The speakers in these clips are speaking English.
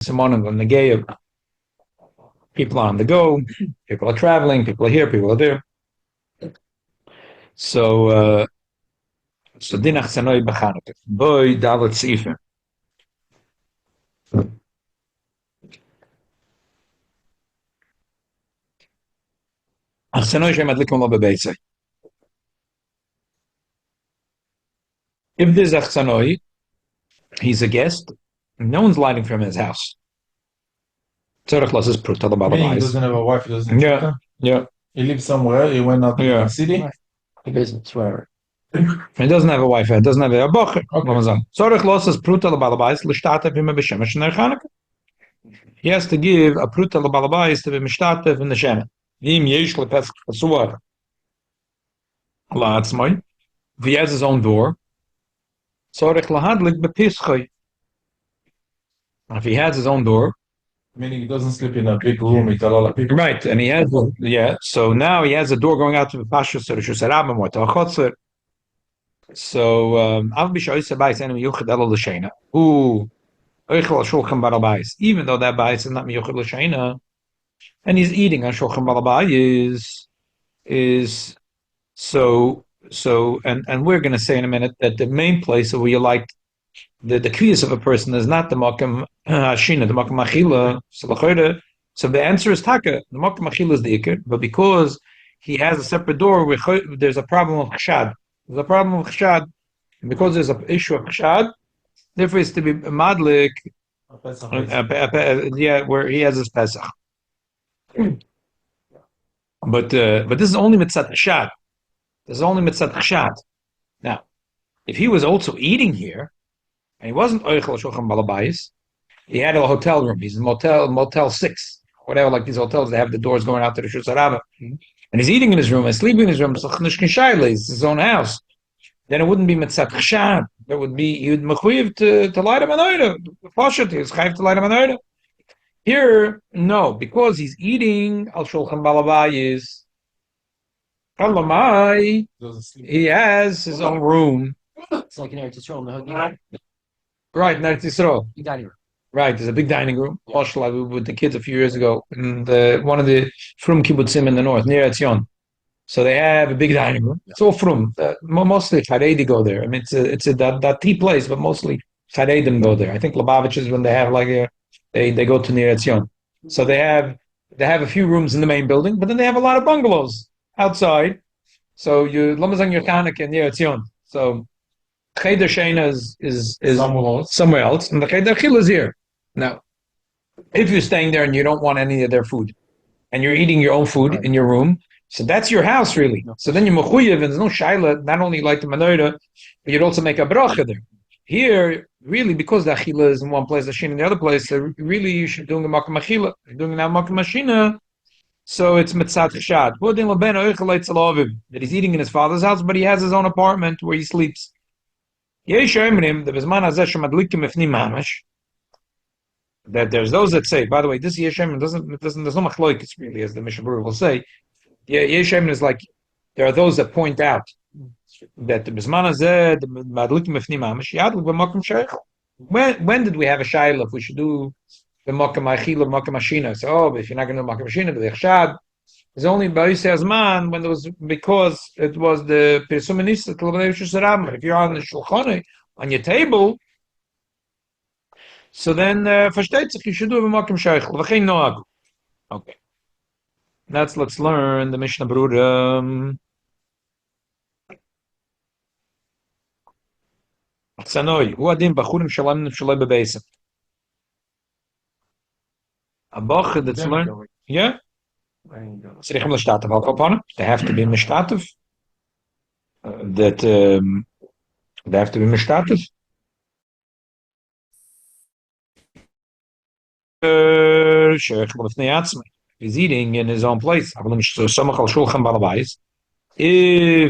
Someone on the gay of people are on the go, people are traveling, people are here, people are there. So dinach sanoi b'Chanukah. Boy dalet sifim. Ach sanoi shem adlikum lo bebeisei. If there's ach sanoi, he's a guest. No one's lighting from his house. Tzorech los is prut al Meaning he doesn't have a wife, he doesn't have children. Yeah. He lives somewhere, he went out to Yeah. the city. He visits wherever. He doesn't have a wife. He doesn't have a bocher. Okay. Tzorech los is prut al balabais l'shtatev ima b'shemesh ner Chanukah. He has to give a prut al balabais to be mishtatev in the shemen. V'im yesh lepesach chasuah la'atzmai. If he has his own door, tzorech lahadlik b'pischoi. If he has his own door, Meaning he doesn't sleep in a big room with a lot of people. right, and he has, so now he has a door going out to the pashtus or the shusarabim or to a chotzer. So, av b'shoyse bais enu miyuchad elo l'sheina. Oichel shulchan barabais. Even though that bais is not miyuchad l'sheina, and he's eating on shulchan barabais is and we're going to say in a minute that the main place where you like the kriyas of a person is not the makam hashina, the makam achila. So the answer is taka. The makam achila is the ikir, but because he has a separate door, there's a problem of chshad. There's a problem of chshad, and because there's an issue of chshad, therefore it's to be madlik. Where he has his pesach. But this is only mitzat chshad. This is only mitzat chshad. Now, if he was also eating here, and he wasn't oichel shulchan balabais, he had a hotel room. He's in Motel 6, whatever, like these hotels, they have the doors going out to the Shus Harabah. And he's eating in his room and sleeping in his room. It's his own house. Then it wouldn't be mitzat chshad. There would be, he would mechuyev to light a menorah. Pashat, he's chayiv to light a menorah. Here, no, because he's eating al shulchan balabais. Kalamai, he has his own room. It's like an Eretz Yisrael, the Hagi. Right, in Eretz Yisrael. You got here. Right, there's a big dining room. With the kids a few years ago, and one of the frum kibbutzim in the north, near Etzion. So they have a big dining room. It's all frum. Mostly Haredi go there. I mean, it's a dati place, but mostly Haredim go there. I think Lubavitches, when they have they go to near Etzion. So they have a few rooms in the main building, but then they have a lot of bungalows outside. So you Lamazang your Chanukah near Etzion. So Cheder Sheina is somewhere else, and the Cheder Chil is here. Now, if you're staying there and you don't want any of their food, and you're eating your own food in your room, so that's your house, really. So then you're mechuyev, and there's no shaila, not only like the menorah, but you'd also make a bracha there. Here, really, because the achila is in one place, the shin in the other place, so really you should be doing a makam achila. You're doing now makam mashina, so it's mitzat chshad. That he's eating in his father's house, but he has his own apartment where he sleeps. That there's those that say, by the way, this Yeshem doesn't there's no machloikis really, as the Mishnah Berurah will say. Yeah, Yeshem is like, there are those that point out that the Bisman Hazeh, the Madlikim Mefnim Mamash, Yadlik b'Makom Sheich. When did we have a shayla if we should do the Makam Achil or Makam Ashina? So, if you're not going to do Makam Ashina, do the Chshad. It's only Ba'isei Azman when there was, because it was the Pirsum Nisa to L'Bnei Shus Harabah. If you're on the Shulchan, on your table, so then versteht sich, you should do a Makam Sheich. L'Vachein Noag. Okay. Let's learn the Mishnah Berurah. Sanoi, who adin bachurim shalom shaloi bebeisem. A bach that's learned, yeah. They have to be mishtatev. They have to be mishtatev. He's eating in his own place. If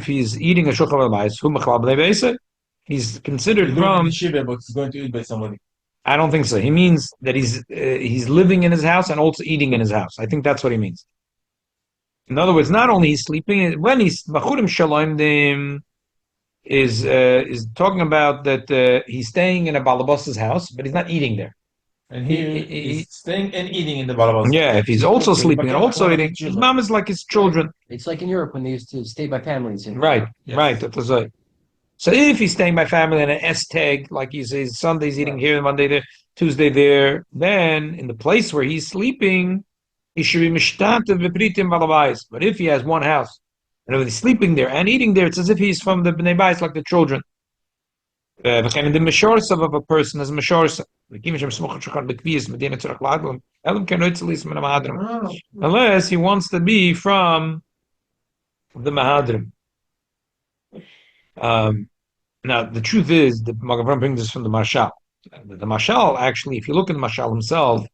he's eating a shulchan balabais, he's considered from. But he's going to eat by somebody. I don't think so. He means that he's living in his house and also eating in his house. I think that's what he means. In other words, not only he's sleeping, when he's bachurim shalom is talking about that he's staying in a balabas's house, but he's not eating there. And here He- he's staying and eating in the balabas. Yeah, if he's also sleeping and also eating, his mom is like his children. It's like in Europe when they used to stay by families. Right, Yes. right. That was right. So if he's staying by family and an S tag, like he says, Sunday's eating here, Monday there, Tuesday there, then in the place where he's sleeping, he should be mishtatev v'pritim balabais. But if he has one house, and if he's sleeping there and eating there, it's as if he's from the bnei bais, like the children. The meshorsa of a person is meshorsa. Unless he wants to be from the Mahadrim. Now, the truth is, the Magavram brings this from the Marshal. The Marshal, actually, if you look at the Marshal himself,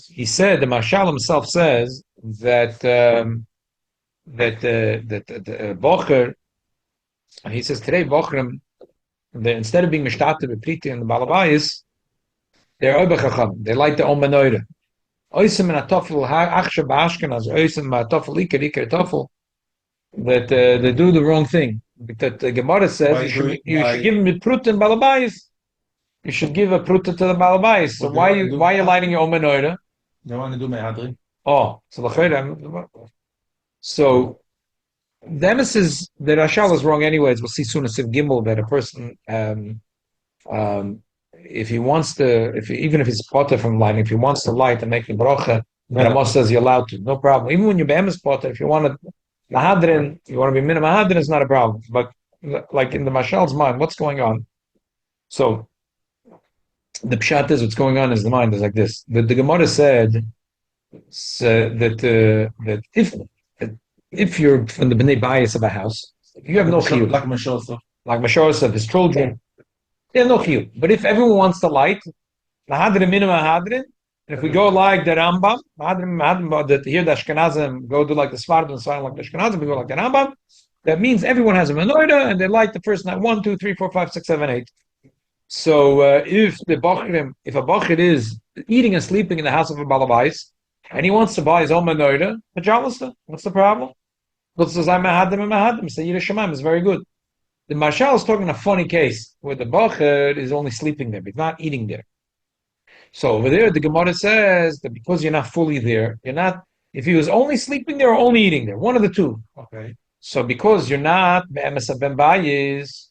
he said, the Marshal himself says that Bocher, he says today, Bocherim, instead of being Mishtate Bepriti and the Balabayis, they're Oibachacham. They like their own Menoire. Oisem and Atofel, Achsha Bashkenaz, Oisem and Atofel, Iker Tofel, that they do the wrong thing. That the Gemara says you should give him a prut and Balabayis. You should give a prut to the Balabayis. So why are you lighting your own Menoire? They want to do Mehadri. Oh, so the emphasis that Rashal is wrong anyways. We'll see soon as Gimel that a person, if he wants to, even if he's potter from lighting, if he wants to light and make the bracha, then Amos says you're allowed to, no problem. Even when you're be'emes potter, if you want to mahadrin, you want to be minimum mahadrin, it's not a problem. But like in the Mashal's mind, what's going on? So the pshat is what's going on is the mind is like this. The Gemara said that if you're from the bnei bias of a house, you have no chiyuv. Like Mashal. Like Mashal of his children, they have no chiyuv. But if everyone wants to light, mahadrin minimum mahadrin, and if we go like the Rambam, that here the Ashkenazim go do like the Sfardim, and like the Ashkenazim, we go like the Rambam. That means everyone has a menorah, and they light the first night 1, 2, 3, 4, 5, 6, 7, 8. So if a bachir is eating and sleeping in the house of a balabais, and he wants to buy his own menorah, what's the problem? Say Yerushalayim is very good. The Marshal is talking a funny case where the bachir is only sleeping there, but not eating there. So over there, the Gemara says that because you're not fully there, you're not. If he was only sleeping there or only eating there, one of the two. Okay. So because you're not be'emes ben bayis,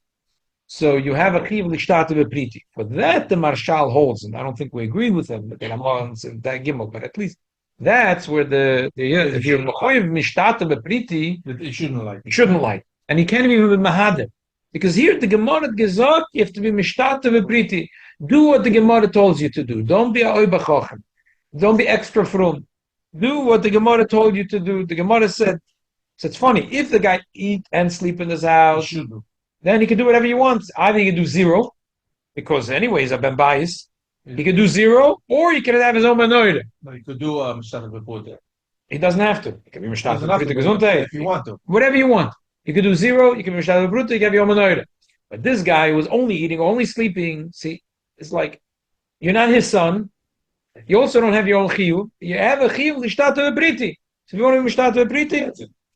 so you have a chiv l'shtata bepriti. For that, the Marshal holds, and I don't think we agree with him. But at least that's where if you're mechoyev mishtata bepriti, It shouldn't like. you shouldn't like, and you can't even be mahader. Because here the Gemara gezok, you have to be mishtata bepriti. Do what the Gemara tells you to do. Don't be a oibachochem. Don't be extra from. Do what the Gemara told you to do. The Gemara said, so it's funny, if the guy eat and sleep in his house, then he can do whatever he wants. Either he can do 0, because anyway he's a ben bayis. He can do 0, or he can have his own menorah. No, you could do Mishtat before that. He doesn't have to. He can be mishtata bepriti if you want to. whatever you want. You can do 0, you can be mishtata bepriti, you can have your own menorah. But this guy who was only eating, only sleeping, see, it's like, you're not his son. You also don't have your own chiyuv. You have a chiyuv l'shtata bepriti. So if you want to be mishtata bepriti,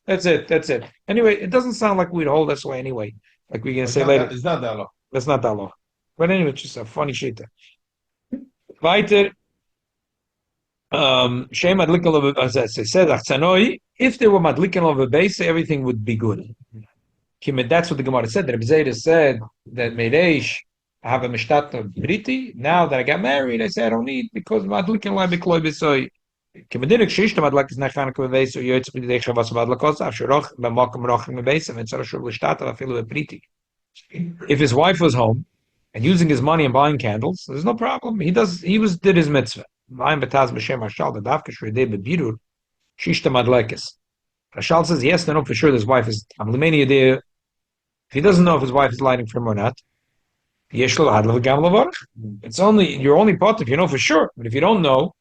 that's it. Anyway, it doesn't sound like we'd hold this way anyway. Like we're going to say later. It's not that long. That's not that long. But anyway, it's just a funny shita. Weiter. Shem madlikin of as I said, if they were madlikin of a base, everything would be good. That's what the Gemara said. The Rebbe said that Reish, I have a mishtat of briti. Now that I got married, I say I don't need because madlikin la bekloi besoy. Kemedinik shishta madlak is nachanuk bebeis or yoytz b'dei chavas madlakos afsheroch b'makom rochim bebeis and tzara shul l'shtat afilu bepriti. If his wife was home and using his money and buying candles, there's no problem. He did his mitzvah. Vayim betaz b'shem Rashal b'davka shridei b'birur shishta madlekes. Rashal says he has to know for sure his wife is amlimeni yedei. If he doesn't know if his wife is lighting for him or not, yesh lo hadlav gam lavarach. You're only part if you know for sure. But if you don't know,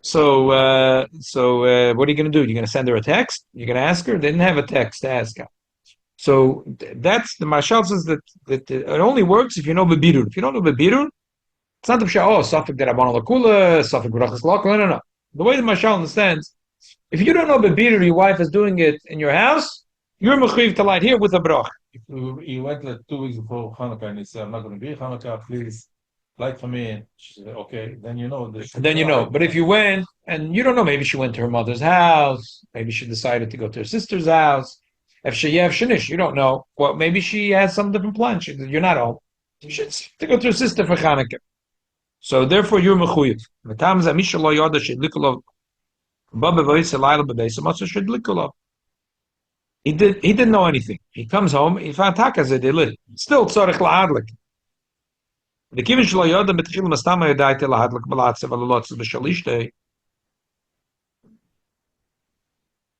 so what are you going to do? You're going to send her a text? You're going to ask her? They didn't have a text to ask her. So that's the Marshal says that it only works if you know bebirur. If you don't know bebirur, it's not the pshat. Safek derabban lakula, safek brachas lakula. No. The way the Marshal understands, if you don't know bebirur, your wife is doing it in your house, you're mechuyev to light here with a brach. If you went like 2 weeks before Chanukah and he said, I'm not going to be Chanukah, please light for me. She said, okay, then you know. Then you know. But if you went and you don't know, maybe she went to her mother's house, maybe she decided to go to her sister's house. If she have shinish, you don't know. Well, maybe she has some different plan. You're not home. You should to go to her sister for Chanukah. So therefore, you're mechuyev. He didn't know anything. He comes home. He found takas they lit. Still tzorich lahadlik. The kivin shelo yoda betchil mastama yadaite lahadlik balatzev alolotzes b'shalishte.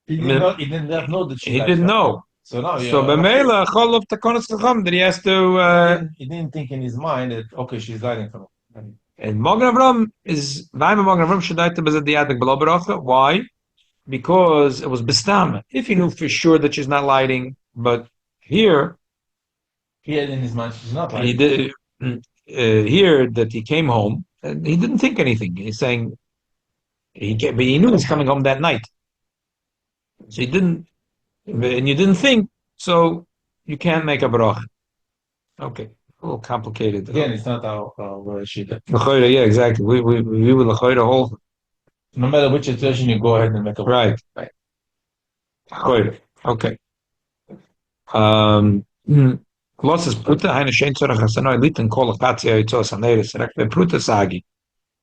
He did not know that He didn't know. So now, So b'meila cholov takonos chacham that he has to. He didn't think in his mind that okay, she's lighting for him. And Magen Avram is Magen Avram shadaite bezadiyadik below beracha. Why? Because it was bestam. If he knew for sure that she's not lighting, but here he had in his mind she's not lighting. He did here that he came home and he didn't think anything. He's saying but he knew he was coming home that night. So he didn't, and you didn't think, so you can't make a bracha. Okay, a little complicated. Again, it's not our shita. Yeah, exactly. We will l'chayra hold. No matter which situation you go ahead and make a right. Okay. Losses pruta eine schein zurach as no elite and call katzia itzos aneres rek be pruta sagi.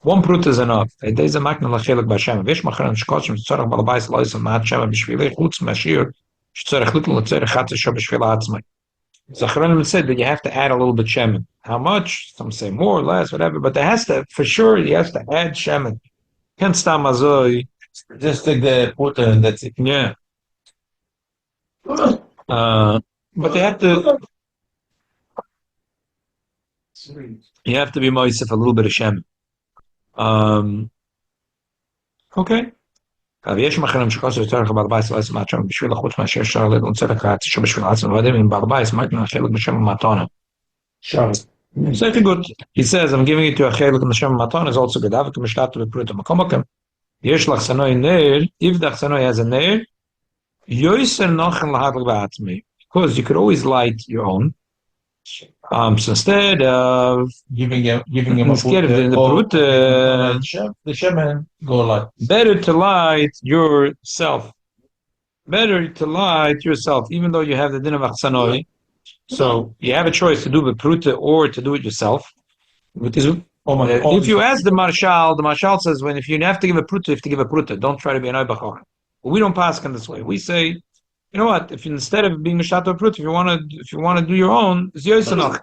One pruta is enough. It is a makna lachelek b'Hashem. Vish machran shkoshim tzorach balabais lois and mat shem b'shvilei chutz mashir shtzorach little tzorach chatzah shom b'shvila atzmai. Zachronim said that you have to add a little bit shemen. How much? Some say more, less, whatever. But there has to, for sure, you have to add shemen. Can't stam azoi. Just take the pruta and that's it. Yeah. But they have to. You have to be moisef a little bit of shem. Okay. ויש מחרים שכוסו יותר לך בעל בייס לא יסמד שם בשביל החוץ מאשר אפשר לנצל לך שבשביל עצמם ועדים עם בעל בייס מה יקנה חלק בשם המתונה. Sure. It's very good. He says, I'm giving it to a חלק בשם המתונה is also good. אבק משלט בפרוט המקום מקום. יש לך סנוי נר, if the סנוי has a נר, יויסר נוחן להדלק בעצמי. Because you could always light your own. So instead of giving him instead of the fruit, the shaman go light. Better to light yourself. Better to light yourself, even though you have the din of achsanoi. So you have a choice to do the pruta or to do it yourself. If you ask the marshal says if you have to give a pruta, you have to give a pruta. Don't try to be an oibachor. We don't pass in this way. We say, you know what? If instead of being mishato prut, if you want to do your own, it's yoisanach.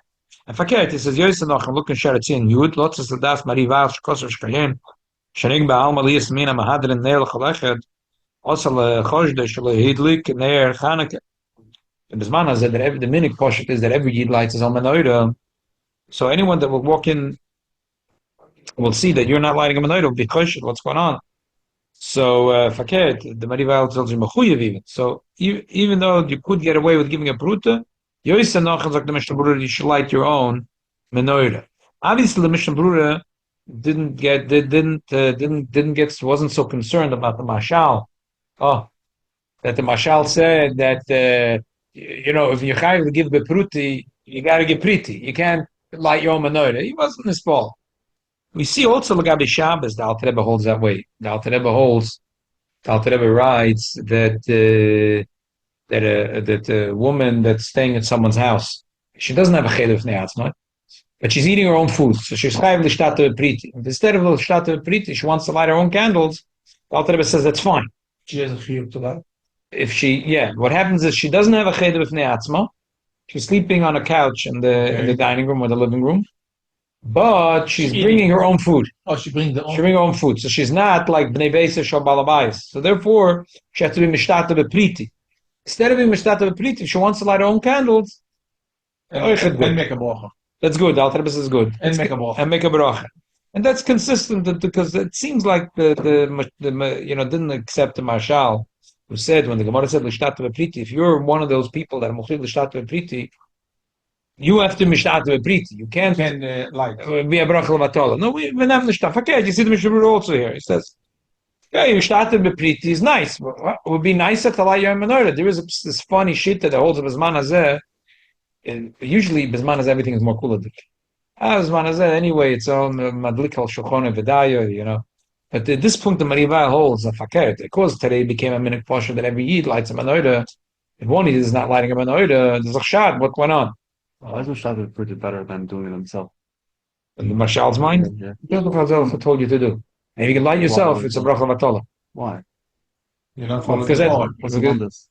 And fakert, it says yoisanach. I'm looking at in Yud. Lots of das marival shkoser shkayen. Shanig ba'al maliyas mina mahadrin neil chaleched. Also lechoshde shlo hidlik neir Chanukah. The Bisman has said that the minik poshet is that every yid lights his own menorah. So anyone that will walk in will see that you're not lighting a menorah. Will be choshed. What's going on? So fakert, the Marival tells you mechuyev even. So even though you could get away with giving a pruta, yoisanach like the Mishnah Berurah, you should light your own menorah. Obviously, the Mishnah Berurah wasn't so concerned about the mashal. Oh, that the mashal said that if you're chayav to give the pruti, you got to give priti. You can't light your own menorah. He wasn't his fault. We see also Lagabi Shabbos, the Alter Rebbe holds that way. The Alter Rebbe writes that a woman that's staying at someone's house, she doesn't have a cheder of ne'atzma, but she's eating her own food, so she's chayav l'shtata priti. Instead of l'shtata priti, she wants to light her own candles. The Alter Rebbe says that's fine. She has a chiyuv to that. What happens is she doesn't have a cheder of ne'atzma. She's sleeping on a couch in the dining room or the living room. But she's bringing her own food. Oh, she brings her own food. So she's not like Bnei Beis or Balabais. So therefore, she has to be Mishtata B'Priti. Instead of being Mishtata B'Priti, she wants to light her own candles. And make a bracha. That's good. Al Terebes is good. And make a bracha. And make a bracha. And that's consistent because it seems like the didn't accept the Marshal who said when the Gemara said Mishtata B'Priti, if you're one of those people that are Mukhil Mishtata B'Priti, you have to mishtata bepriti. You can't be a bracha levatala. No, we have nishtata. Okay, you see the Mishnah Berurah also here. It says, "Okay, mishtata bepriti is nice. It would be nicer to light your menorah." There is this funny shit that holds a bisman hazeh. Usually, bisman hazeh everything is more kuladik. Anyway, it's on Madlik al Shulchan Vidaya, But at this point, the Mariva holds a fakert. Because today became a minute portion that every Yid lights a menorah. If one Yid is not lighting a menorah, there's a shad. What went on? Why is Shad pretty better than doing it himself? In the Marshal's mind? Yeah. That's what Chazal told you to do. And if you can light yourself, it's a bracha v'atola. Why? You're not Well, following because the that's- law. What's the this?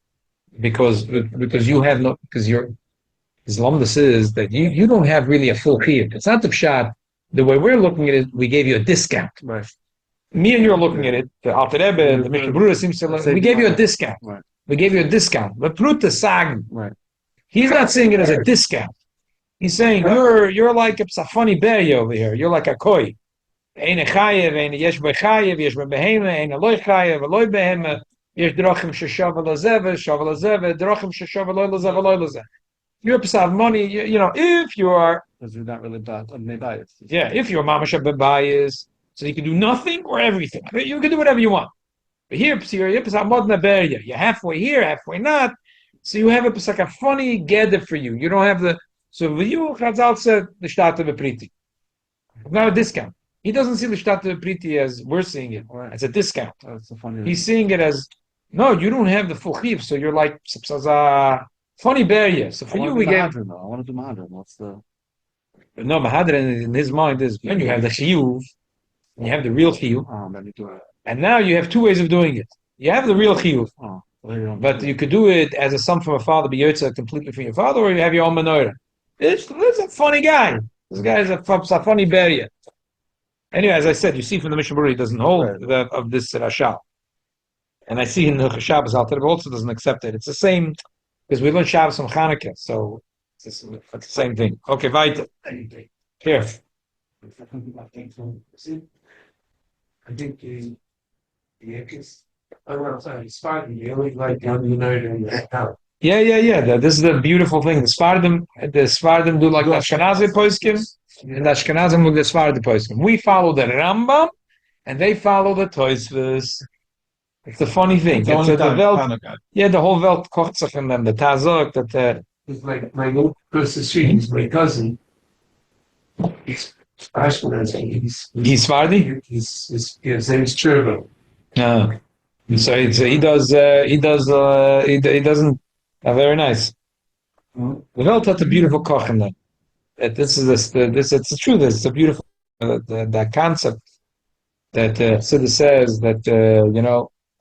because you have no, because your Islamdus is that you don't have really a full chiyuv. It's not the pshat. The way we're looking at it, we gave you a discount. Right. Me and you are looking at it. The Alter Rebbe, the Mishnah Berurah seems to look. We gave you a discount. Right. We gave you a discount. But Pruta Sag, Right. he's not saying it as a discount. He's saying you're like a funny berry over here. You're like a koi. Ein a chayev, ein a yesh bo chayev, yesh bo behema, ein a loy chayev, a loy behema, yesh drachim sheshav lazeve, drachim sheshav loy lazeve. You're a piece of money, if you are, Because you're not really bad. Maybe bias. if you're mamash bebayis, so you can do nothing or everything. You can do whatever you want. But here, you're halfway here, halfway not. So you have like a funny gather for you. You don't have the. So with you, Chazal said the shtat of a priti. Not a discount. He doesn't see the shtat of a priti as we're seeing it. Right. As a discount. That's a funny. He's seeing it as no. You don't have the full chiv, so you're like funny barrier. So for you, we gave. I want to do Mahadran. What's the? No, Mahadran in his mind is when you have the chiyuv, and you have the real chiyuv. Then you do it. And now you have two ways of doing it. You have the real chiyuv, but you could do it as a son from a father, be yotza completely from your father, or you have your own menorah. It's a funny guy. This guy is a funny barrier. Anyway, as I said, you see from the Mishnah Berurah, he doesn't hold of this Rashal. And I see in the Shabbos, Alter Rebbe also doesn't accept it. It's the same, because we learn Shabbos from Chanukah, so it's the same thing. Okay, weiter. Here. I think the you only like down the night and out. Yeah. This is the beautiful thing. The Sfardim do like the Ashkenazi poskim, and the Ashkenazim do the Sfardi poskim. We follow the Rambam, and they follow the Tosfos. It's a funny thing. It's only the Welt, Chanukah. the whole Welt kocht sich in them. The Tazok, that It's like my old across the street, he's my cousin. He's Ashkenazi. he's Sfardi. His name is Chervil. So he doesn't. Very nice. The Welt had a beautiful koch in them. It's the truth. It's a beautiful that concept that Siddur says that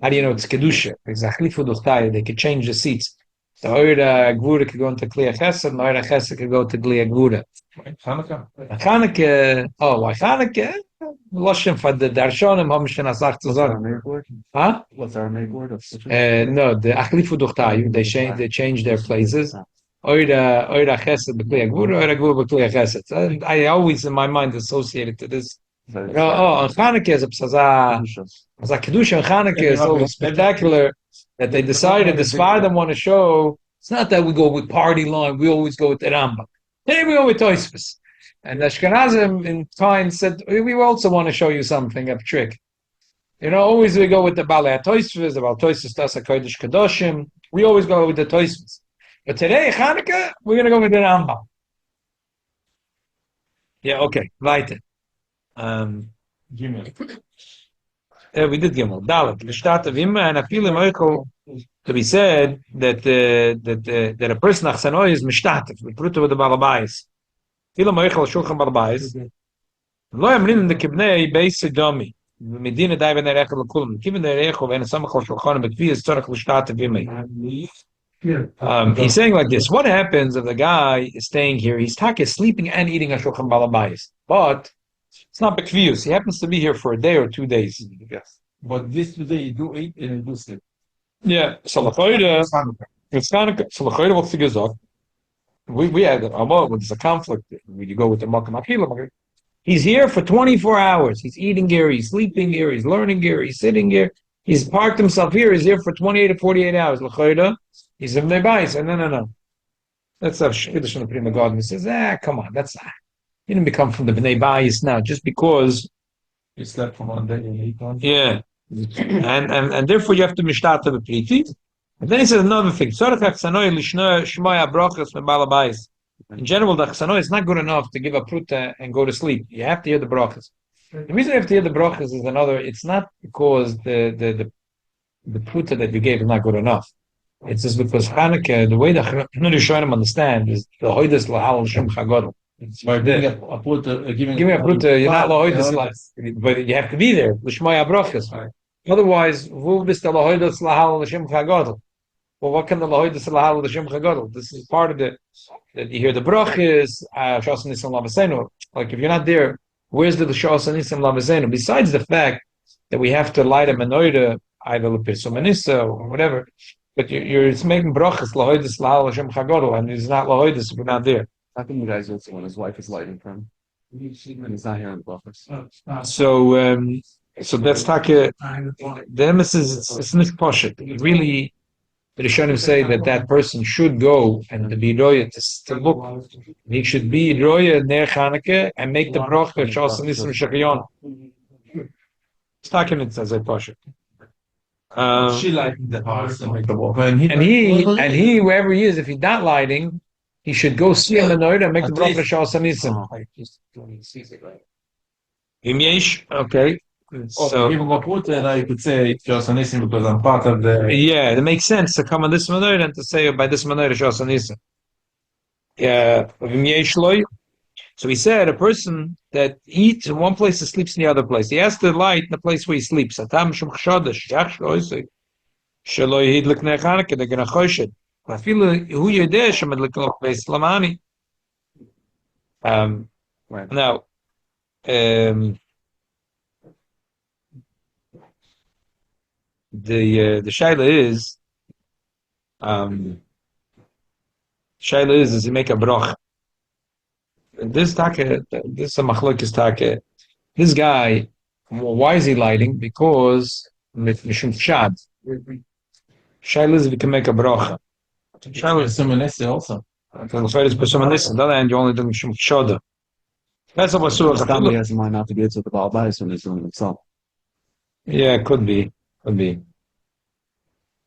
how do you know it's kedusha? Because they could change the seats. The Oira Gvura could go into Kliya Chesed, and the Oira Chesed could go to Kliya Gvura. Chanukah. Why Chanukah? Loshem for the Darshonim, haben schon gesagt zu sagen. Huh? What's our main word of No, the Achlifu Duchtayu, they changed their places. Oira Chesed b'Kliya Gvura, Oira Gvura b'Kliya Chesed. I always in my mind associated to this. And Chanukah is a Kedusha, and Chanukah is so spectacular that they decided the Sfardim want to show. It's not that we go with party line; we always go with the Rambam. Hey, we go with Tosfos. And the Ashkenazim in time said, we also want to show you something, a trick. Always we go with the Balei Tosfos, the Balei Tosfos Tasa Kodesh Kadoshim. We always go with the Tosfos. But today, Chanukah, we're going to go with the Rambam. Yeah, okay, weiter. Gimel. We did Gimel. Dalet. L'shtat of Imma and Afilim Oichel to be said that a person achsanoi is mishtatif. We put it with the Balabayis. Afilim Oichel Shulchan Balabayis. Lo yamrin the Kibnei Beis Domi. Medina dai ben erechel l'kulam. Kibnei erechel ben samachal Shulchan Bekvi is tzorach l'shtat of Imma. He's saying like this: what happens if the guy is staying here? He's sleeping and eating a Shulchan Balabayis, but it's not bekvius. He happens to be here for a day or 2 days. Yes. But this today you do eat and you do sleep. Yeah. So l'choyre, it's Chanukah. So l'choyre, what's the gesagt? We had there's a conflict. You go with the makam akila. He's here for 24 hours. He's eating here. He's sleeping here. He's learning here. He's sitting here. He's parked himself here. He's here for 28 to 48 hours. L'choyre, he's in the bais. No. That's a shiddush in the Prima God. He says, come on, that's not. You didn't become from the Bnei Bayis now, just because You slept for 1 day and ate on. yeah, and therefore you have to mishtat to the priti. And then he says another thing. In general, the chsanoi is not good enough to give a pruta and go to sleep. You have to hear the brachas. The reason you have to hear the brachas is another. It's not because the pruta that you gave is not good enough. It's just because Chanukah, the way the Rishonim understand is the hoidas lahal shem chagodol. By giving a pruta, Give me a pruta, you're not lahoidas lahal, but you have to be there. L'shmoya brachas. Otherwise, vu bist lahoidas lahal shem chagodol. Well, what can the lahoidas lahal shem chagodol? This is part of the that you hear the brachas, shas nisam lavasenu. Like if you're not there, where's the shas nisam lavasenu? Besides the fact that we have to light a menorah, either l'pirsumanissa or whatever. But you're making brachas lahoidus lahal Hashem chagodol, and it's not lahoidus if you're not there. How can you guys do it when his wife is lighting for him? And he's not hearing the buffers. So that's taka. The emphasis it's nicht poshut. Really, the Rishonim say that person should go and be roya to look. He should be roya near Chanukah and make the bracha shas nisim shachayon. It's taka mitzvah as a poshut. she lighting the house and make the walk. And he, wherever he is, if he's not lighting, he should go see a menorah and make the bracha shas nisim. Okay. So give him a pruta, and I could say just anisim because I'm part of the. Yeah, it makes sense to come on this menorah and to say by this menorah shas nisim. Yeah, so he said a person that eats in one place and sleeps in the other place. He has to light in the place where he sleeps. Atam shum chshodesh yach shloisei shelo yidlik nechaneke they're gonna choshed. Afilu hu yodeh shemedlik beis lamani. Now, the shaila is you make a brach. This taka, this is a machlokes taka. This guy, why is he lighting? Because mishum shad. Shaila is if you can make a bracha. Shaila is sumanese also. The fact is on the other hand, you only do mishum shoda. That's what His family has in mind not to be to the Baal Bais when he's doing it himself. Yeah, could be. Baal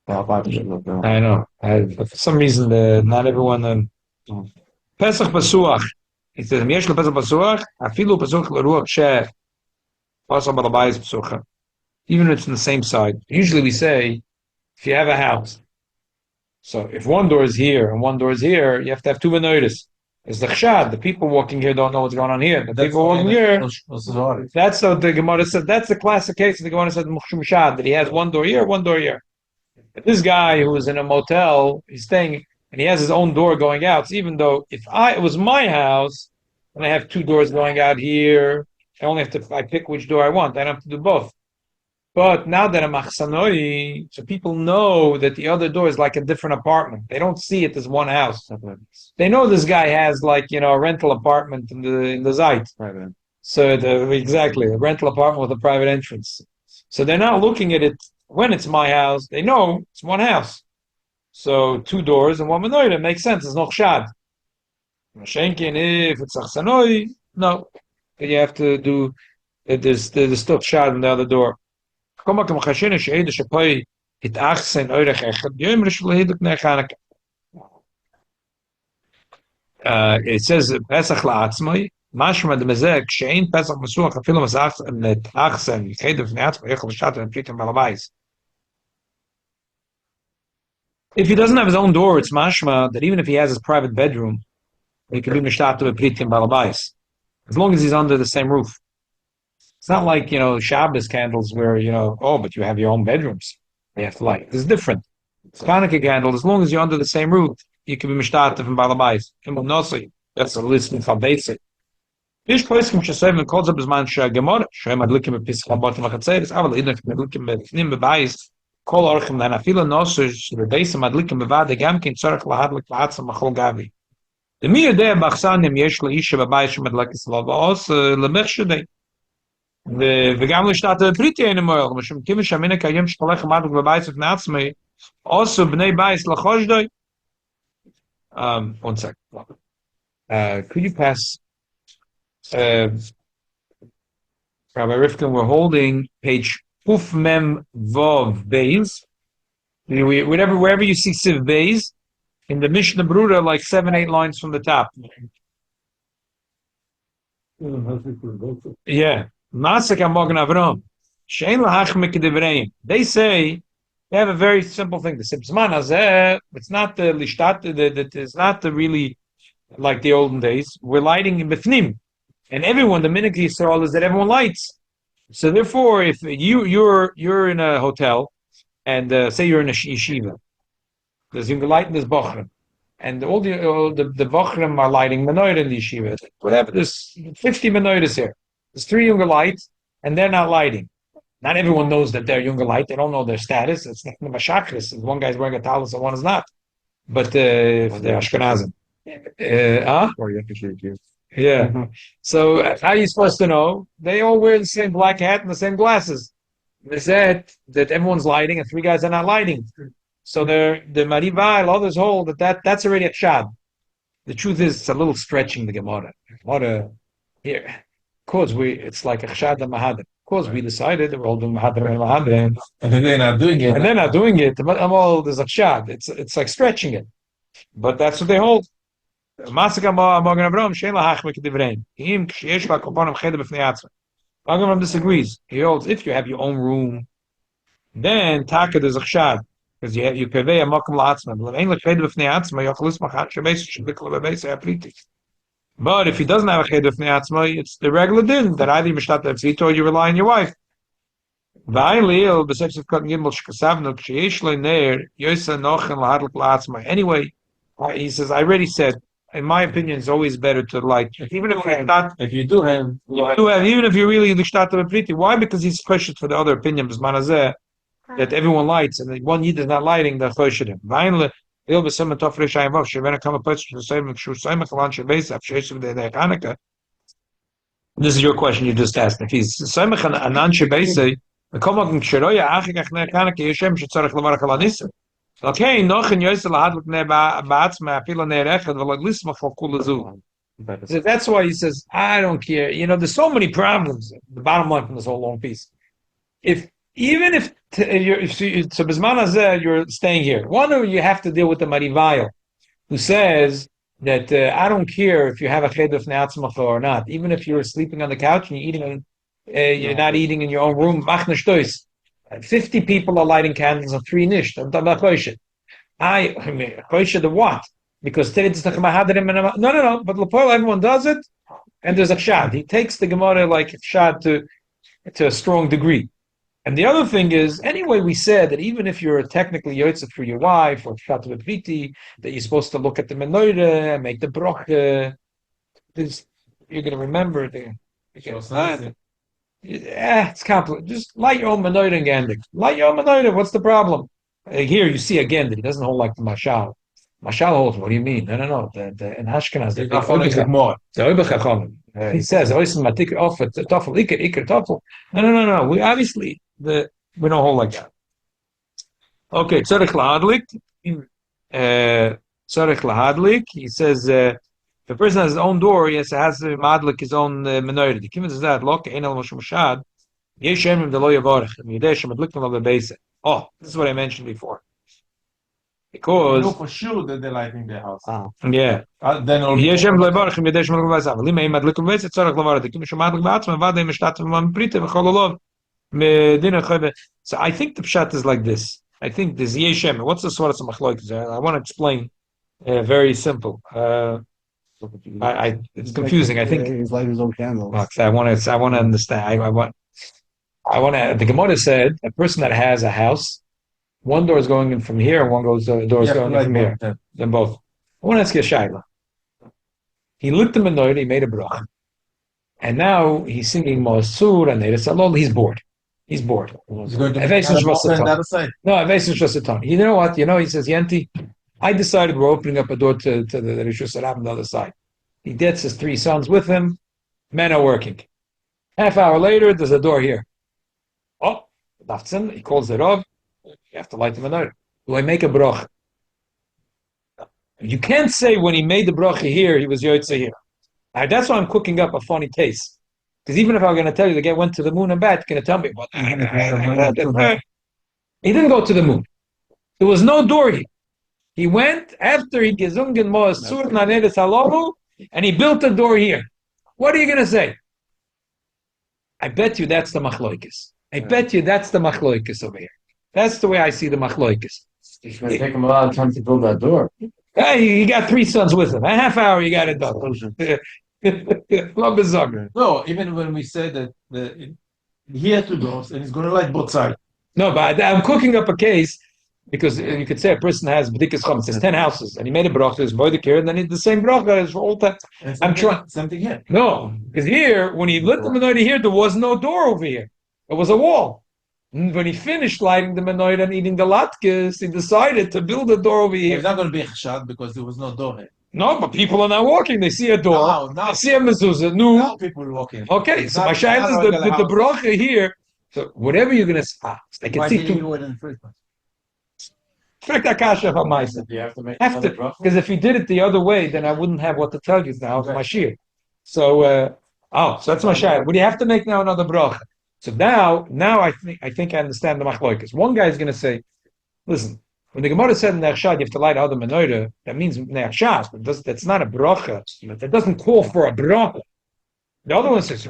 Bais should look down. I know. But for some reason, not everyone. Pesach Pasuach. He says, "Miesh le Pesach Pasuach, afilu Pasuach leruach sheh." Pasach balabayis Pasucha. Even if it's on the same side. Usually we say, if you have a house, so if one door is here and one door is here, you have to have two menorahs. It's the chshad. The people walking here don't know what's going on here. The people walking here. That's what the Gemara said. That's the classic case. The Gemara said mushum shad that he has one door here, one door here. But this guy who is in a motel, he's staying. And he has his own door going out. So even though if it was my house, and I have two doors going out here, I pick which door I want. I don't have to do both. But now that I'm achsanoi, so people know that the other door is like a different apartment. They don't see it as one house. They know this guy has a rental apartment in the Zeit. Right. So exactly, a rental apartment with a private entrance. So they're not looking at it when it's my house. They know it's one house. So two doors and one menorah makes sense. It's no chshad. Mashenkin, if it's achsanoi, no. You have to do. There's still chshad on the other door. It says Pesach la'atzmai. Mashma de mezek she'ein Pesach mesuach afilu mesachsen yichedef ne'atzmai yechol b'shat and pritim balabais. If he doesn't have his own door, it's mashma that even if he has his private bedroom, he can be mishtatu b'pritim balabais, as long as he's under the same roof. It's not like Shabbos candles where but you have your own bedrooms. You have to light. It's different. It's Chanukah candle. As long as you're under the same roof, you can be mishtatu from balabais. That's a list of basic. Fish place from Shasevin calls up his man Shagamor. Shem adlikim b'pisach habotim achatzeres. Aval idach adlikim b'fnim b'bayis. Kol orchim then afila nosers rebeisam adlikim b'vade gamkin tzarech lahadlik la'atzam machol gavi. The mir der bachsanim yesh leisha b'bayis shem adlakis lavos lemech shedei. וגם לשתת פריטי אין המועל, משום כיוון שהמינה קיים שתלך מדוק בבייס לפני עצמי, also בני בייס לחושדוי. One sec. Could you pass Rabbi Rifkin, we're holding page Puf Mem Vov Beis. Wherever you see Siv Beis, in the Mishnah Berurah, like 7-8 lines from the top. Yeah. They say they have a very simple thing. The Sibzman Hazeh, it's not the lishtat, it's not the really like the olden days. We're lighting in Bifnim. And everyone, the minhag Yisrael is that everyone lights. So therefore, if you're in a hotel and say you're in a yeshiva, there's younger light and there's bochrim, and all the bochrim are lighting menorah in the yeshiva. Whatever, there's 50 menorahs here. There's 3 younger lights, and they're not lighting. Not everyone knows that they're younger light. They don't know their status. It's not the mashakris. One guy's wearing a talis and one is not. But if they're Ashkenazim. Yeah. So how are you supposed to know? They all wear the same black hat and the same glasses. They said that everyone's lighting and 3 guys are not lighting. So the Marival, others hold that's already a shad. The truth is, it's a little stretching the Gemara. Here, because it's like a shad and mahadim. Of course, we decided that we're all doing mahadim and mahadim, And then they're not doing it. and they're not doing it. There's a shad. It's like stretching it, but that's what they hold. Agamram disagrees. He holds if you have your own room, then taka there's a shad because you pevei a makom la'atzma. But if he doesn't have a ched b'fnei atzma, it's the regular din that either you mishtat le'tzvito or you rely on your wife. Anyway, he says, I already said, in my opinion, it's always better to light, even if you're not, If you do have, even if you're really in the shtat of priti. Why? Because he's questioned for the other opinion, that everyone lights, and one yid is not lighting, they're questioned him. This is your question you just asked. If he's Samech and Anan Shebeise, okay, that's why he says, I don't care. There's so many problems. The bottom line from this whole long piece. Even if you're staying here, one, you have to deal with the Marivayel, who says that I don't care if you have a cheder of ne'atzmacha or not, even if you're sleeping on the couch and you're not eating in your own room. 50 people are lighting candles and 3 nisht. I'm talking about chosheh. Chosheh the what? Because today it's like no. But L'Poel, everyone does it, and there's a shad. He takes the Gemara like shad to a strong degree. And the other thing is, anyway, we said that even if you're technically yotze for your wife or shat v'viti, that you're supposed to look at the menorah and make the brocha. You're going to remember it's complicated. Just light your own menorah and gandik. Light your own menorah. What's the problem? Here you see again that he doesn't hold like the mashal. Mashal holds. What do you mean? No. In Ashkenaz, he says, No. We obviously we don't hold like that. Okay, tzarich lahadlik. He says, if a person has his own door, he has to madlik his own menorah. The kibbutz is that look enel moshe mashad. Yeshem the lo yavarich. Yidei madlik lo bebeise. Oh, this is what I mentioned before. Because you know for sure that they're lighting their house. Yeah. Then Yeshem lo yavarich. Yidei madlik lo bebeise. Lima madlik lo bebeise. Tzarich lahadlik. The kibbutz madlik ba'atzma. V'adei mishtat v'mamprite v'chololov. So I think the pshat is like this. I think this Yeshem. What's the source of machlokes? I want to explain. Very simple. It's confusing. I think he's lighting his own candles. I want to understand. I want to. The Gemara said a person that has a house, one door is going in from here, and one door is going in from here. Then both. I want to ask you a shayla. He looked at the menorah, he made a brach, and now he's singing Mosur and Eretz Alol. He's bored. He's bored. He's going to No, Avesis just a ton. You know what? He says, Yenti, I decided we're opening up a door to the Rishus Harab on the other side. He gets his 3 sons with him. Men are working. Half hour later, there's a door here. Oh, Daftzin, he calls it off. You have to light the menorah. Do I make a brach? You can't say when he made the bracha here, he was Yotze here. That's why I'm cooking up a funny case. Because even if I'm going to tell you the guy went to the moon and back, you're going to tell me about that. He didn't go to the moon. There was no door here. He went after he gesungen Moasur Nanedes Halovu, and he built a door here. What are you going to say? I bet you that's the machloikis. I bet you that's the machloikis over here. That's the way I see the machloikis. It's going to take him a lot of time to build that door. Hey, he got 3 sons with him. A half hour, you got it done. No, even when we said that he had 2 doors and he's going to light both sides. No, but I'm cooking up a case because you could say a person has b'dikas chom. It says 10 houses, and he made a bracha, his boy here, and then he did the same bracha as for all time. I'm trying. Something here. No, because here, when he lit the menorah here, there was no door over here. It was a wall. And when he finished lighting the menorah and eating the latkes, he decided to build a door over here. It's not going to be a chashad because there was no door here. No, but people are not walking. They see a door. Now They see a mezuzah. No. now people are walking. Okay, It's so not- my shayla it's is not like the a bracha here. So whatever you're going to say, I can Why see didn't you two. do it in the first place? Fact, Akasha of Amaisa. Do you have to make Have to, another bracha? because if he did it the other way, then I wouldn't have what to tell you now. It's my shir. So, so that's my shayla. Would you have to make now another bracha? So now I think I understand the machloikas. One guy is going to say, listen, when the Gemara said in Ne'achshad you have to light out the menorah, that means Ne'achshad, but that's not a bracha. That doesn't call for a bracha. The other one says,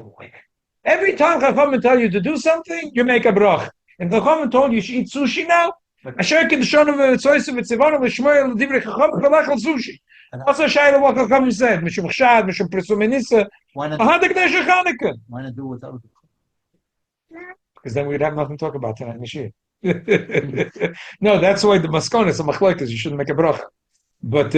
every time Chachamim tell you to do something, you make a bracha. And Chachamim told you should eat sushi now. Asher kedushanim v'tzoysim v'tzivanim v'shmoyel l'divrei Chachamim v'lachal sushi. That's a shayla what Chachamim said. Mishum chshad, mishum presumenisa. Why not? Chanukah. Why not do it without? Because then we'd have nothing to talk about tonight in the shir. No, that's why the maskon is a machloikas. You shouldn't make a bracha. But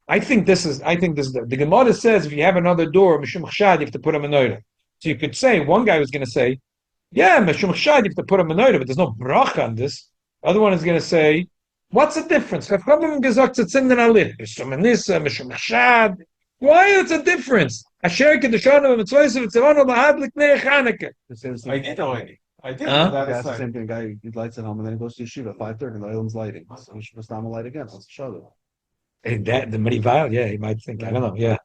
I think this is the Gemara says if you have another door, mishum chshad, you have to put a menorah. So you could say one guy was going to say, yeah, mishum chshad, you have to put a menorah, but there's no bracha on this. The other one is going to say, what's the difference? Why is it a difference? I did already. I did. Huh? That That's is the fine. same thing. Guy he lights at home and then he goes to yeshiva 5:30. The island's lighting. So we should just stop a light again. Let's show them. That the medieval, yeah, he might think. I don't know. Yeah.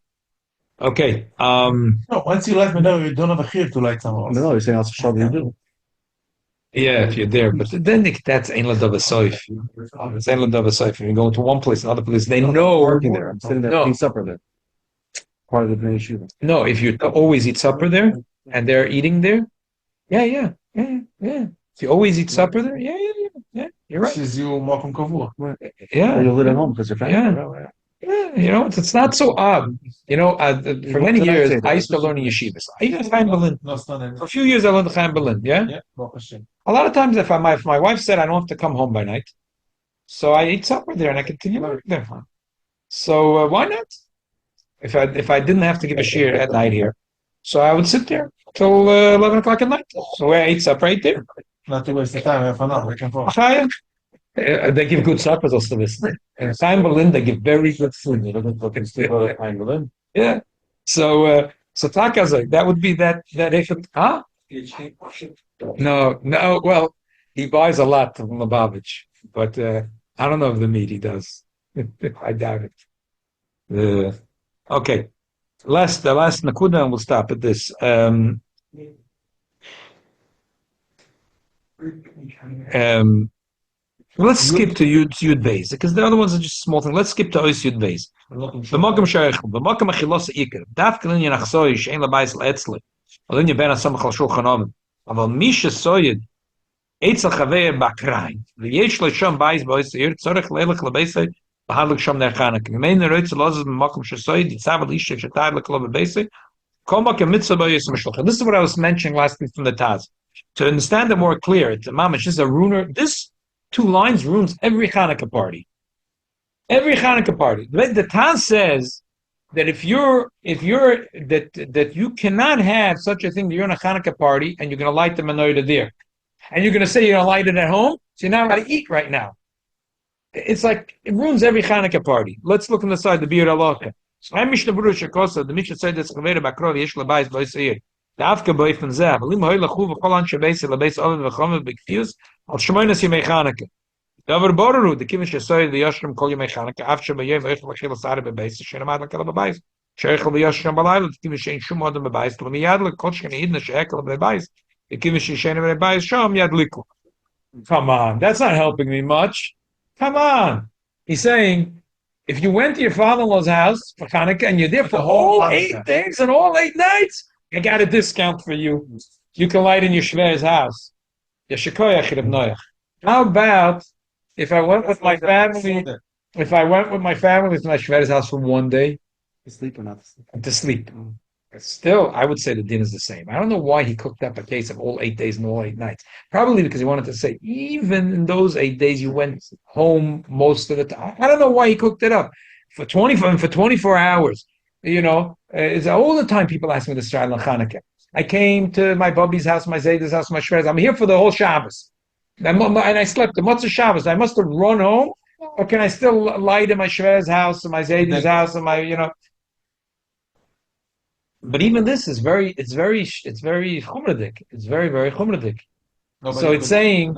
Okay. No, once you light menorah, you don't have a chiyuv to light somewhere else. No, he's saying I'll show you do. Yeah, if you're there, but then that's ein ladav asoif. It's ein ladav asoif. If you go to one place, another place, they know. Working there. I'm sitting there No. eating supper there. Part of the Bnei Yeshiva. No, if you always eat supper there and they're eating there, yeah. If you always eat supper there, yeah. You're This right. is you makom kavua. Or Yeah, you live at home because you're family. yeah. It's not so odd. For many years, I used to learn in yeshivas. I used to Chaim Berlin. No, it's not in For a few years, I learned Chaim Berlin. Yeah. Yeah, Baruch Hashem. A lot of times, if my wife said I don't have to come home by night, so I eat supper there and I continue working there. So why not? If I didn't have to give a shir at night here, so I would sit there till 11 o'clock at night. So I ate supper right there. Not to waste the time, have fun. We can forth. Achaya. They give good suppers also this. In Chaim Berlin, they give very good food. Yeah. So Takazak, that would be that effort. Huh? No. Well, he buys a lot from Lubavitch, but I don't know if the meat he does. I doubt it. Okay. The last Nakuda, and we'll stop at this. Let's skip to Yud Beis because the other ones are just small things. Let's skip to Ois Yud Beis. B'makom shayachim, b'makom achilos ikar. Dafka linyan achsoy she'en labayis le'etzli. Linyan ben asamach al shulchan amen. Aval misha soyed eitzel chavei bakrain. V'yesh le'sham bayis b'ois ir tzorech le'elech le'beisei b'hadlik sham ne'achanak. V'mein ne'roitz lozes b'makom shesoyed yitzav l'isha shetayad l'klo b'beisei. Kol makom mitzvah b'ois m'shulchan. This is what I was mentioning last week from the Taz. To understand it more clear, it's a mamish. This is a ruiner. This 2 lines ruins every Chanukah party. Every Chanukah party. The Taz says that if you're that you cannot have such a thing that you're in a Chanukah party and you're going to light the menorah there, and you're going to say you're going to light it at home, so you now got to eat right now. It's like it ruins every Chanukah party. Let's look on the side the Berurah. So I'm Mishnah Berurah Shekosa. The Mishnah said that's Chavera Bakrov Yesh Labayis Boisayir. The Afka Boifan Zeh. V'lim Hoy Lachu V'Cholan Shabeis Labeis Oven V'Chomev B'Kfius. Al Shemoynas Yemei Chanukah. Davar Berurah, the Kimish Yasoy, the Yashram Kol Yemei Chanukah, Afshe B'Yev Echel Achil Asare B'Beis, Shenamad L'Kala B'Beis, Sheichel V'Yashram B'Layla, the Kimish Ein Shum Odom B'Beis, L'Miyad L'Kol Shken Yidna Sheichel B'Beis, the Kimish Yishenim B'Beis, Shom Yad Liku. Come on, that's not helping me much. Come on. He's saying, if you went to your father-in-law's house for Chanukah and you're there for all 8 days and all 8 nights, I got a discount for you. You can light in your shver's house. How about if I went with my family? If I went with my family to my shver's house for one day To sleep or not to sleep? to sleep, still, I would say the din is the same. I don't know why he cooked up a case of all 8 days and all 8 nights. Probably because he wanted to say, even in those 8 days, you went home most of the time. I don't know why he cooked it up for 24 hours. It's all the time people ask me this Sha'al on Chanukah. I came to my Bobby's house, my Zayda's house, my Shred's. I'm here for the whole Shabbos. And I slept the Motzah Shabbos. I must have run home, or can I still light in my Shred's house, and my Zayda's house, and my. But even this is very chumradik. It's very, very chumradik. So it's saying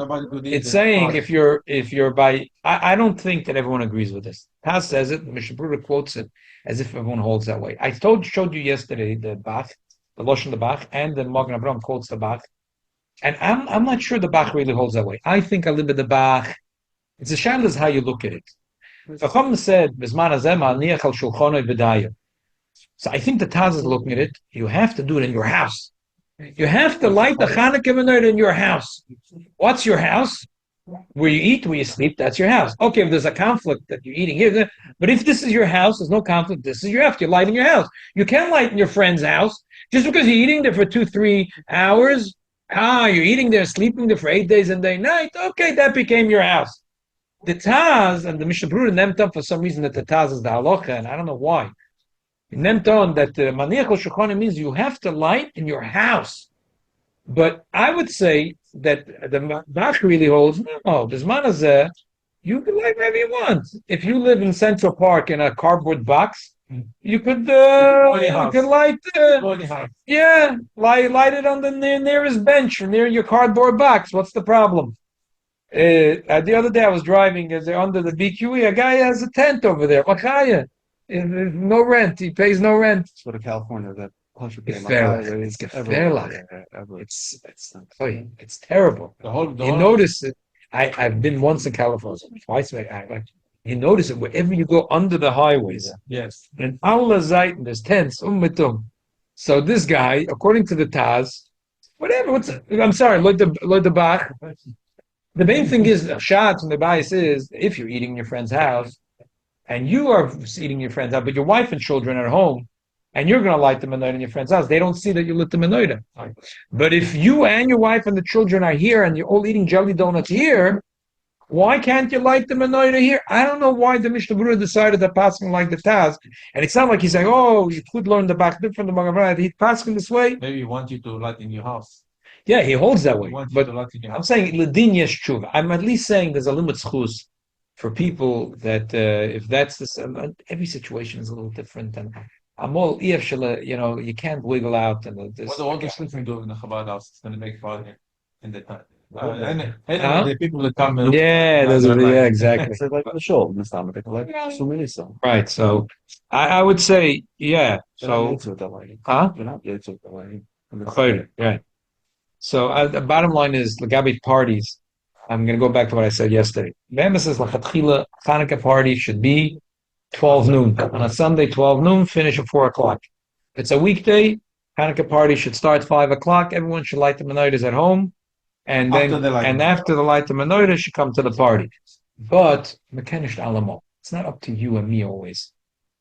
if you're by, I don't think that everyone agrees with this. Taz says it, Mishnah Berurah quotes it as if everyone holds that way. I showed you yesterday the Bach, the Loshen the Bach, and the Magen Avraham quotes the Bach, and I'm not sure the Bach really holds that way. I think a little bit the Bach. It's a shayla is how you look at it. Chacham said, "Bizman hazeh ma'aniach al shulchanoi b'daya." So I think the Taz is looking at it. You have to do it in your house. You have to light the Chanukah menorah in your house. What's your house? Where you eat, where you sleep, that's your house. Okay, if there's a conflict that you're eating here, but if this is your house, there's no conflict, this is your house. You light in your house. You can't light in your friend's house. Just because you're eating there for 2-3 hours, you're eating there, sleeping there for 8 days and 8 nights, okay, that became your house. The Taz and the Mishnah Berurah named up for some reason that the Taz is the halacha, and I don't know why. He named on that maniach al shulchan means you have to light in your house. But I would say that the Bach really holds, no, Bisman hazeh, you can light wherever you want. If you live in Central Park in a cardboard box, you could light light it on the nearest bench or near your cardboard box. What's the problem? The other day I was driving under the BQE, a guy has a tent over there. Machaya. No rent. He pays no rent. It's what California that it's terrible. You notice it. I've been once in California, twice. You notice it wherever you go under the highways. Yes. And Allah Zayt, there's tents. So this guy, according to the Taz, whatever. I'm sorry, Lod the Bach. The main thing is, Shat from the bias is, if you're eating in your friend's house, and you are eating in your friend's house, but your wife and children are at home, and you're going to light the menorah in your friend's house, they don't see that you lit the menorah. But if you and your wife and the children are here, and you're all eating jelly donuts here, why can't you light the menorah here? I don't know why the Mishnah Berurah decided to pass him like the Taz. And it's not like he's saying, you could learn the back different from the Magen Avraham. He's passing this way. Maybe he wants you to light in your house. Yeah, he holds that way. But I'm saying Ledin yesh tshuva. I'm at least saying there's a limit schus for people that if that's this, every situation is a little different. And I'm all you can't wiggle out. And what the older children do in the Chabad house is going to make fun in the time. The people that come. Exactly. It's like the show, Right. So I would say, yeah. So, You're not yet with the lighting. Right. So the bottom line is, Lagabi parties. I'm going to go back to what I said yesterday. Bama says Lachatchila Chanukah party should be 12 noon on a Sunday. 12 noon, finish at 4 o'clock. If it's a weekday, Chanukah party should start 5 o'clock. Everyone should light the menorahs at home, and then after the light the menorah should come to the party. But mekenish alamo. It's not up to you and me always.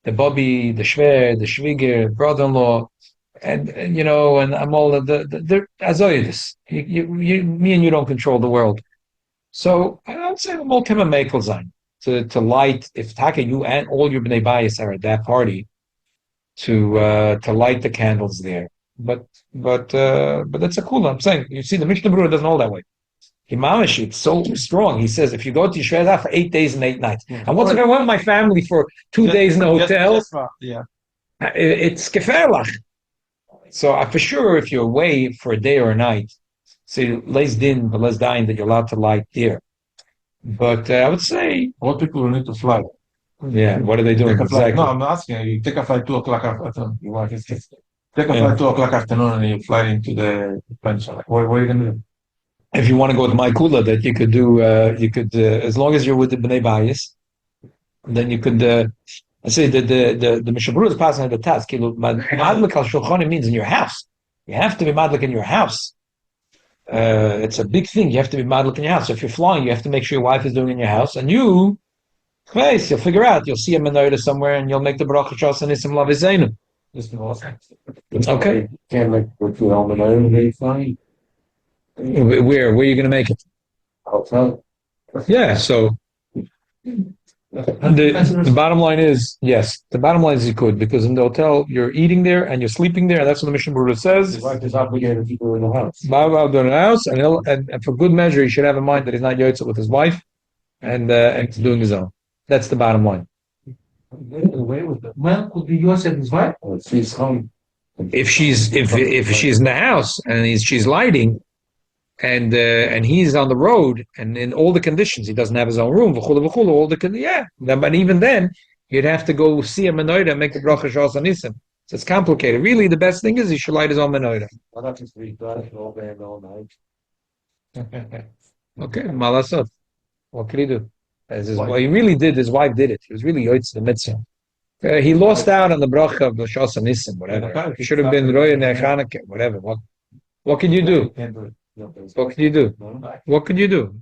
The Bobby, the Shver, the Shviger, brother-in-law. And I'm all the azoyedis. Me and you don't control the world. So I would say the more can make to light, if Taka you and all your bnei bayis are at that party, to light the candles there. But that's a cool. I'm saying, you see, the Mishnah Berurah doesn't hold that way. Imamish, it's so strong. He says, if you go to Yishveh for 8 days and 8 nights, and what's if I want my family for 2 days in a hotel? It's keferlach. So for sure, if you're away for a day or a night, say less din, but less dying that you're allowed to light there. But I would say, what people will need to fly. Yeah, what are they doing exactly? No, I'm asking you. Take a flight 2 o'clock afternoon. Take a flight 2 o'clock afternoon, and you fly into the peninsula. Like, what are you gonna do? If you want to go with my kula, that you could do, as long as you're with the bnei bayis, then you could. I say the Mishnah Berurah is passing at the task. Madlik al shulchan means in your house. You have to be madlik in your house. It's a big thing. You have to be madlik in your house. So if you're flying, you have to make sure your wife is doing it in your house, and you'll figure out. You'll see a menorah somewhere, and you'll make the bracha shas and isim lavizeinu. Okay. Can't make virtual element item very fine. Where are you going to make it? Outside. Yeah. So the bottom line is yes. The bottom line is you could, because in the hotel you're eating there and you're sleeping there, and that's what the Mishnah Berurah says. His wife is obligated to go in the house. In the house, and for good measure, he should have in mind that he's not yotze with his wife, and doing his own. That's the bottom line. Away with it. Well, could be yours and his wife. Or she's home. If she's in the house and she's lighting, and he's on the road, and in all the conditions, he doesn't have his own room. All the but even then, you'd have to go see a menorah and make the bracha shas and isim. So it's complicated. Really, the best thing is he should light his own menorah. Why not just read that all day and all night? Okay, malasot. What could he do? He really did. His wife did it. He was really yotze the mitzvah. He lost out on the bracha of the shas and isim, whatever. He should have been roya Chanukah, whatever. What can you do? Can't do it. What can you do? What can you do?